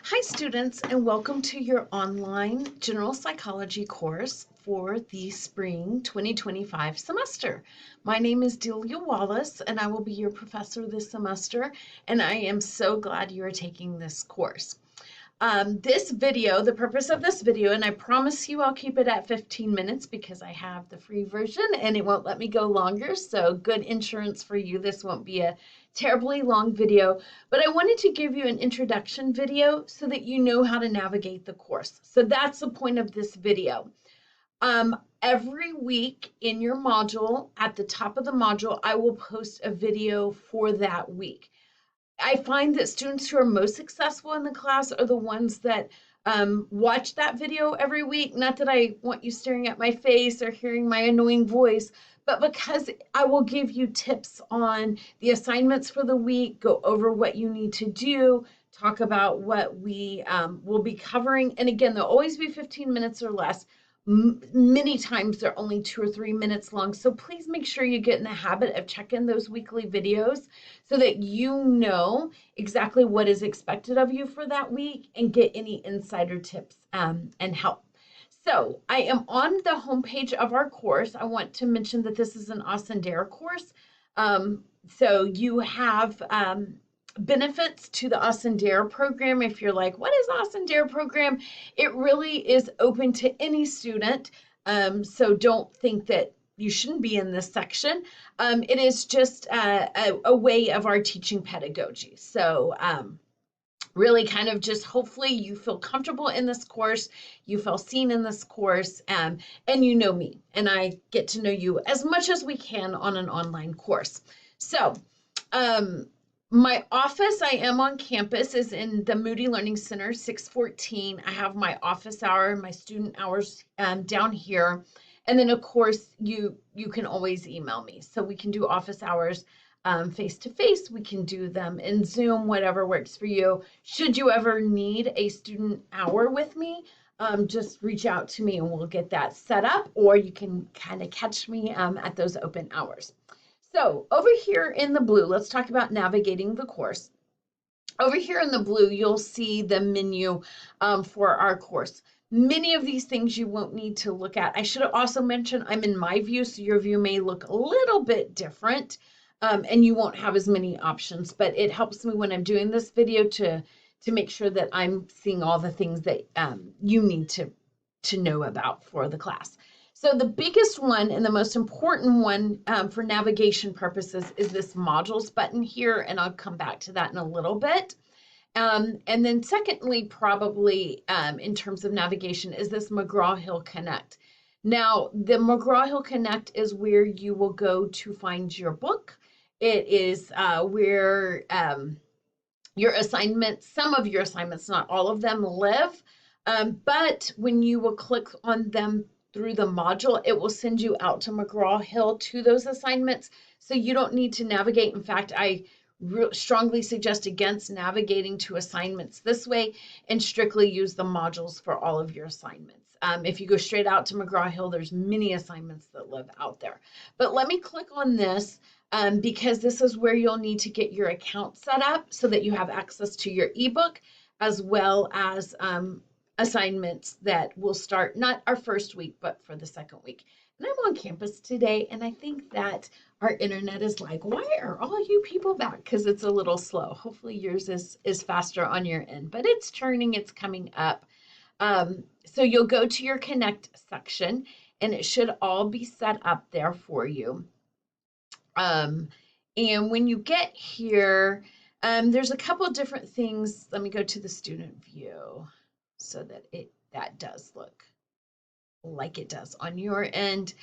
Hi students, and welcome to your online general psychology course for the spring 2025 semester. My name is Delia Wallace and I will be your professor this semester, and I am so glad you are taking this course. This video, the purpose of this video, and I promise you I'll keep it at 15 minutes because I have the free version and it won't let me go longer, so good insurance for you. This won't be a terribly long video, but I wanted to give you an introduction video so that you know how to navigate the course. So that's the point of this video. Every week in your module, at the top of the module, I will post a video for that week. I find that students who are most successful in the class are the ones that watch that video every week. Not that I want you staring at my face or hearing my annoying voice, but because I will give you tips on the assignments for the week, go over what you need to do, talk about what we will be covering. And again, there'll always be 15 minutes or less. Many times they're only 2 or 3 minutes long. So please make sure you get in the habit of checking those weekly videos so that you know exactly what is expected of you for that week and get any insider tips and help. So I am on the homepage of our course. I want to mention that this is an Ascendere course. So you have benefits to the Ascendere program. If you're like, what is Ascendere program? It really is open to any student. So don't think that you shouldn't be in this section. It is just a way of our teaching pedagogy. So really kind of just hopefully you feel comfortable in this course, you feel seen in this course, and you know me, and I get to know you as much as we can on an online course. So my office, I am on campus, is in the Moody Learning Center, 614. I have my office hour, my student hours down here. And then of course you can always email me. So we can do office hours face to face. We can do them in Zoom, whatever works for you. Should you ever need a student hour with me, just reach out to me and we'll get that set up, or you can kind of catch me at those open hours. So over here in the blue, let's talk about navigating the course. Over here in the blue, you'll see the menu for our course. Many of these things you won't need to look at. I should have also mentioned I'm in my view, so your view may look a little bit different and you won't have as many options, but it helps me when I'm doing this video to make sure that I'm seeing all the things that you need to know about for the class. So the biggest one and the most important one for navigation purposes is this modules button here, and I'll come back to that in a little bit. And then secondly, probably in terms of navigation, is this McGraw-Hill Connect. Now, the McGraw-Hill Connect is where you will go to find your book. It is where your assignments, some of your assignments, not all of them, live. But when you will click on them through the module, it will send you out to McGraw-Hill to those assignments. So you don't need to navigate. In fact, I strongly suggest against navigating to assignments this way and strictly use the modules for all of your assignments. If you go straight out to McGraw-Hill, there's many assignments that live out there. But let me click on this because this is where you'll need to get your account set up so that you have access to your ebook as well as assignments that will start not our first week, but for the second week. And I'm on campus today, and I think that our internet is like, why are all you people back? Because it's a little slow. Hopefully yours is faster on your end, but it's turning, it's coming up. So you'll go to your Connect section, and it should all be set up there for you. And when you get here, there's a couple of different things. Let me go to the student view so that that does look like it does on your end.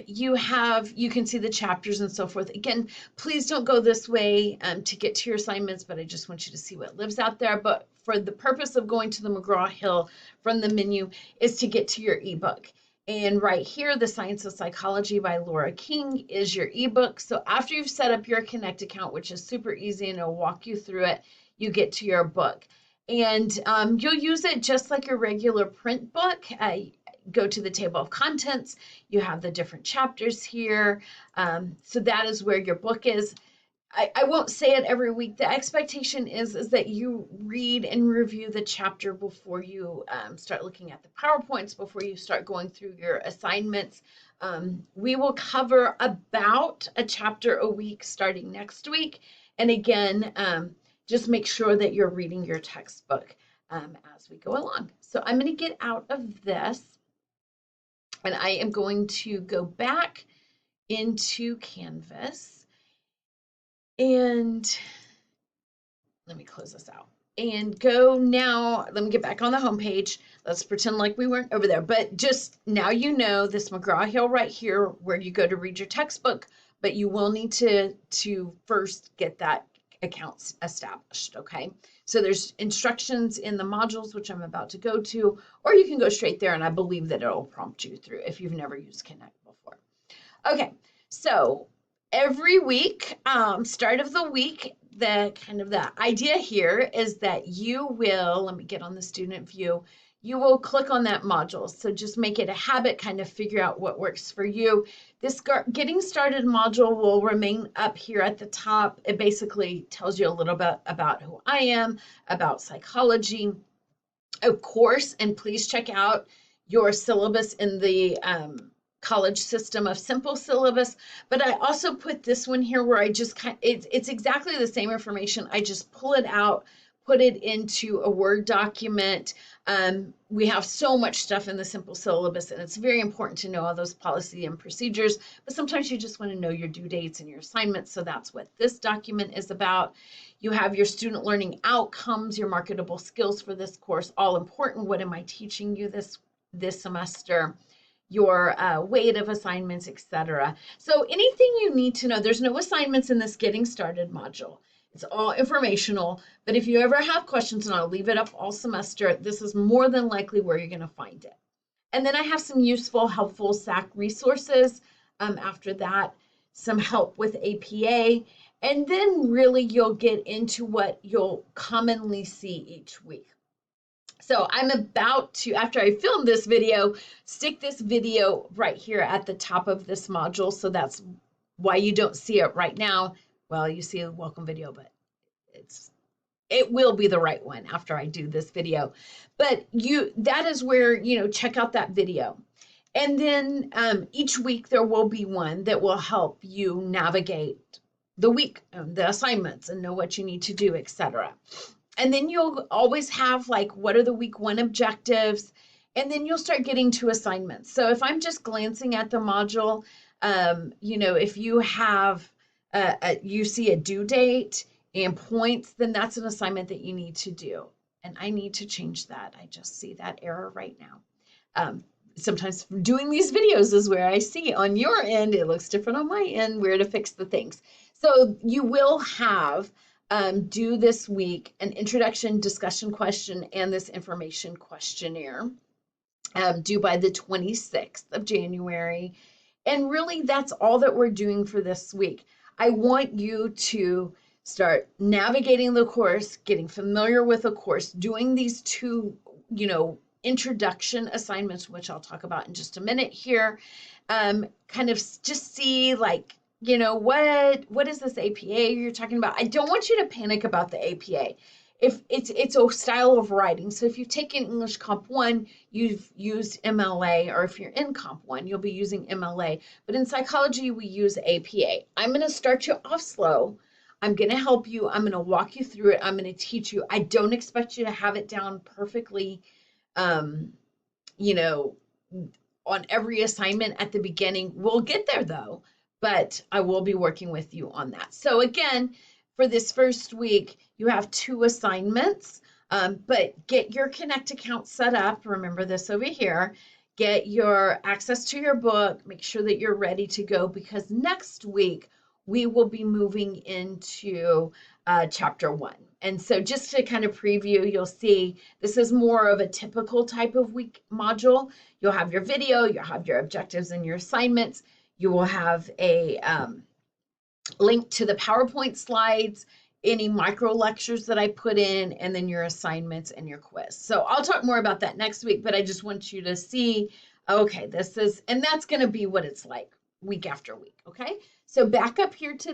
You can see the chapters and so forth. Again, please don't go this way to get to your assignments, but I just want you to see what lives out there. But for the purpose of going to the McGraw-Hill from the menu is to get to your ebook. And right here, The Science of Psychology by Laura King is your ebook. So after you've set up your Connect account, which is super easy and it'll walk you through it, you get to your book. And you'll use it just like your regular print book. Go to the table of contents. You have the different chapters here. So that is where your book is. I won't say it every week. The expectation is that you read and review the chapter before you start looking at the PowerPoints, before you start going through your assignments. We will cover about a chapter a week starting next week. And again, just make sure that you're reading your textbook as we go along. So I'm going to get out of this, and I am going to go back into Canvas. And let me close this out and go now. Let me get back on the home page. Let's pretend like we weren't over there. But just now you know this McGraw-Hill right here where you go to read your textbook, but you will need to first get that account established, okay? So there's instructions in the modules, which I'm about to go to, or you can go straight there, and I believe that it'll prompt you through if you've never used Connect before. Okay, so every week, start of the week, the idea here is that you will, let me get on the student view, you will click on that module. So just make it a habit, kind of figure out what works for you. This getting started module will remain up here at the top. It basically tells you a little bit about who I am, about psychology, of course, and please check out your syllabus in the college system of simple syllabus. But I also put this one here where I just it's exactly the same information. I just pull it out, put it into a Word document. We have so much stuff in the simple syllabus, and it's very important to know all those policy and procedures, but sometimes you just want to know your due dates and your assignments. So that's what this document is about. You have your student learning outcomes, your marketable skills for this course, all important. What am I teaching you this semester? Your weight of assignments, etc. So anything you need to know, there's no assignments in this Getting Started module. It's all informational, but if you ever have questions, and I'll leave it up all semester, this is more than likely where you're going to find it. And then I have some useful, helpful SAC resources. After that, some help with APA, and then really you'll get into what you'll commonly see each week. So I'm about to, after I film this video, stick this video right here at the top of this module. So that's why you don't see it right now. Well, you see a welcome video, but it will be the right one after I do this video. But that is where, check out that video. And then each week there will be one that will help you navigate the week, the assignments, and know what you need to do, etc. And then you'll always have what are the week one objectives, and then you'll start getting to assignments. So if I'm just glancing at the module, if you have, you see a due date and points, then that's an assignment that you need to do. And I need to change that. I just see that error right now. Sometimes doing these videos is where I see on your end, it looks different on my end, where to fix the things. So you will have due this week an introduction discussion question and this information questionnaire due by the 26th of January. And really that's all that we're doing for this week. I want you to start navigating the course, getting familiar with the course, doing these two, introduction assignments, which I'll talk about in just a minute here. Kind of just see what is this APA you're talking about? I don't want you to panic about the APA. If it's a style of writing. So if you've taken English Comp 1, you've used MLA, or if you're in Comp 1, you'll be using MLA. But in psychology, we use APA. I'm going to start you off slow. I'm going to help you. I'm going to walk you through it. I'm going to teach you. I don't expect you to have it down perfectly, on every assignment at the beginning. We'll get there though, but I will be working with you on that. So again, for this first week, you have 2 assignments, but get your Connect account set up. Remember this over here. Get your access to your book. Make sure that you're ready to go, because next week we will be moving into chapter 1. And so just to kind of preview, you'll see this is more of a typical type of week module. You'll have your video, you'll have your objectives and your assignments. You will have a link to the PowerPoint slides, any micro lectures that I put in, and then your assignments and your quiz. So I'll talk more about that next week, but I just want you to see, okay, and that's going to be what it's like. week after week, okay? So back up here to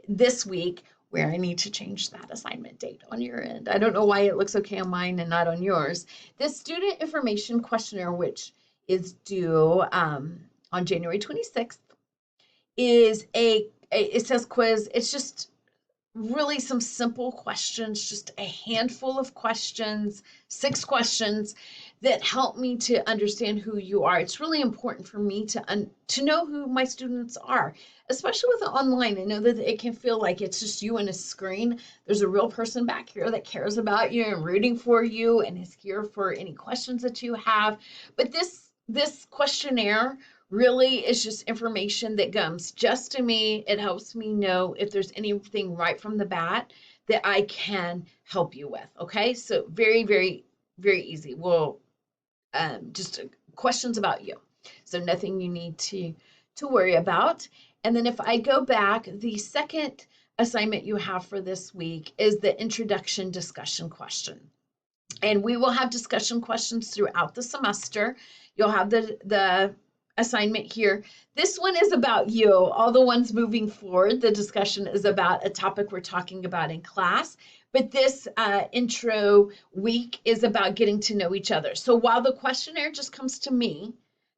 this week where I need to change that assignment date on your end. I don't know why it looks okay on mine and not on yours. This student information questionnaire, which is due on January 26th, is it says quiz. It's just really some simple questions, just a handful of questions, 6 questions that help me to understand who you are. It's really important for me to know who my students are, especially with the online. I know that it can feel like it's just you and a screen. There's a real person back here that cares about you and rooting for you and is here for any questions that you have. But this questionnaire really is just information that comes just to me. It helps me know if there's anything right from the bat that I can help you with. Okay, so very, very, very easy. Well, just questions about you. So nothing you need to worry about. And then if I go back, the second assignment you have for this week is the introduction discussion question. And we will have discussion questions throughout the semester. You'll have the assignment here. This one is about you. All the ones moving forward, the discussion is about a topic we're talking about in class. But this intro week is about getting to know each other. So while the questionnaire just comes to me,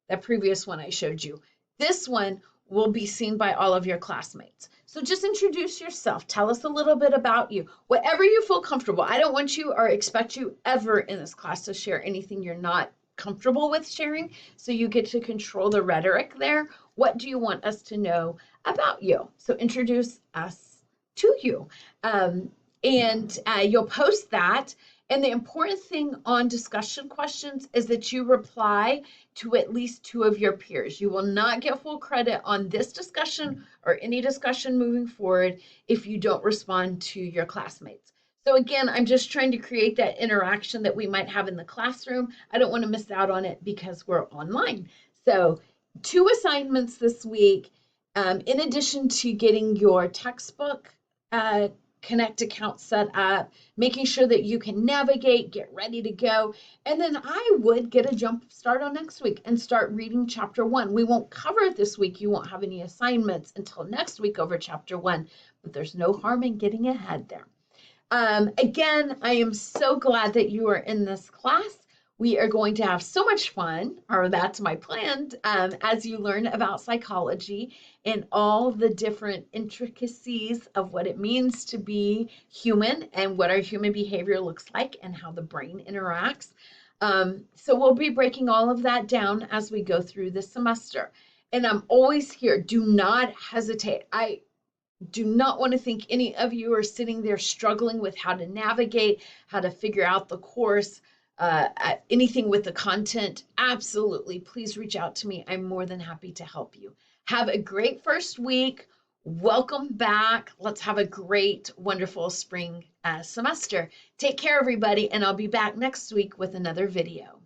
that previous one I showed you, this one will be seen by all of your classmates. So just introduce yourself. Tell us a little bit about you. Whatever you feel comfortable. I don't want you or expect you ever in this class to share anything you're not comfortable with sharing. So you get to control the rhetoric there. What do you want us to know about you? So introduce us to you. And you'll post that. And the important thing on discussion questions is that you reply to at least 2 of your peers. You will not get full credit on this discussion or any discussion moving forward if you don't respond to your classmates. So again, I'm just trying to create that interaction that we might have in the classroom. I don't want to miss out on it because we're online. So 2 assignments this week, in addition to getting your textbook Connect account set up, making sure that you can navigate, get ready to go. And then I would get a jump start on next week and start reading chapter 1. We won't cover it this week. You won't have any assignments until next week over chapter 1, but there's no harm in getting ahead there. Again, I am so glad that you are in this class. We are going to have so much fun, or that's my plan, as you learn about psychology and all the different intricacies of what it means to be human and what our human behavior looks like and how the brain interacts. So we'll be breaking all of that down as we go through this semester. And I'm always here. Do not hesitate. I do not want to think any of you are sitting there struggling with how to navigate, how to figure out the course, anything with the content. Absolutely, please reach out to me. I'm more than happy to help you. Have a great first week. Welcome back. Let's have a great, wonderful spring semester. Take care, everybody, and I'll be back next week with another video.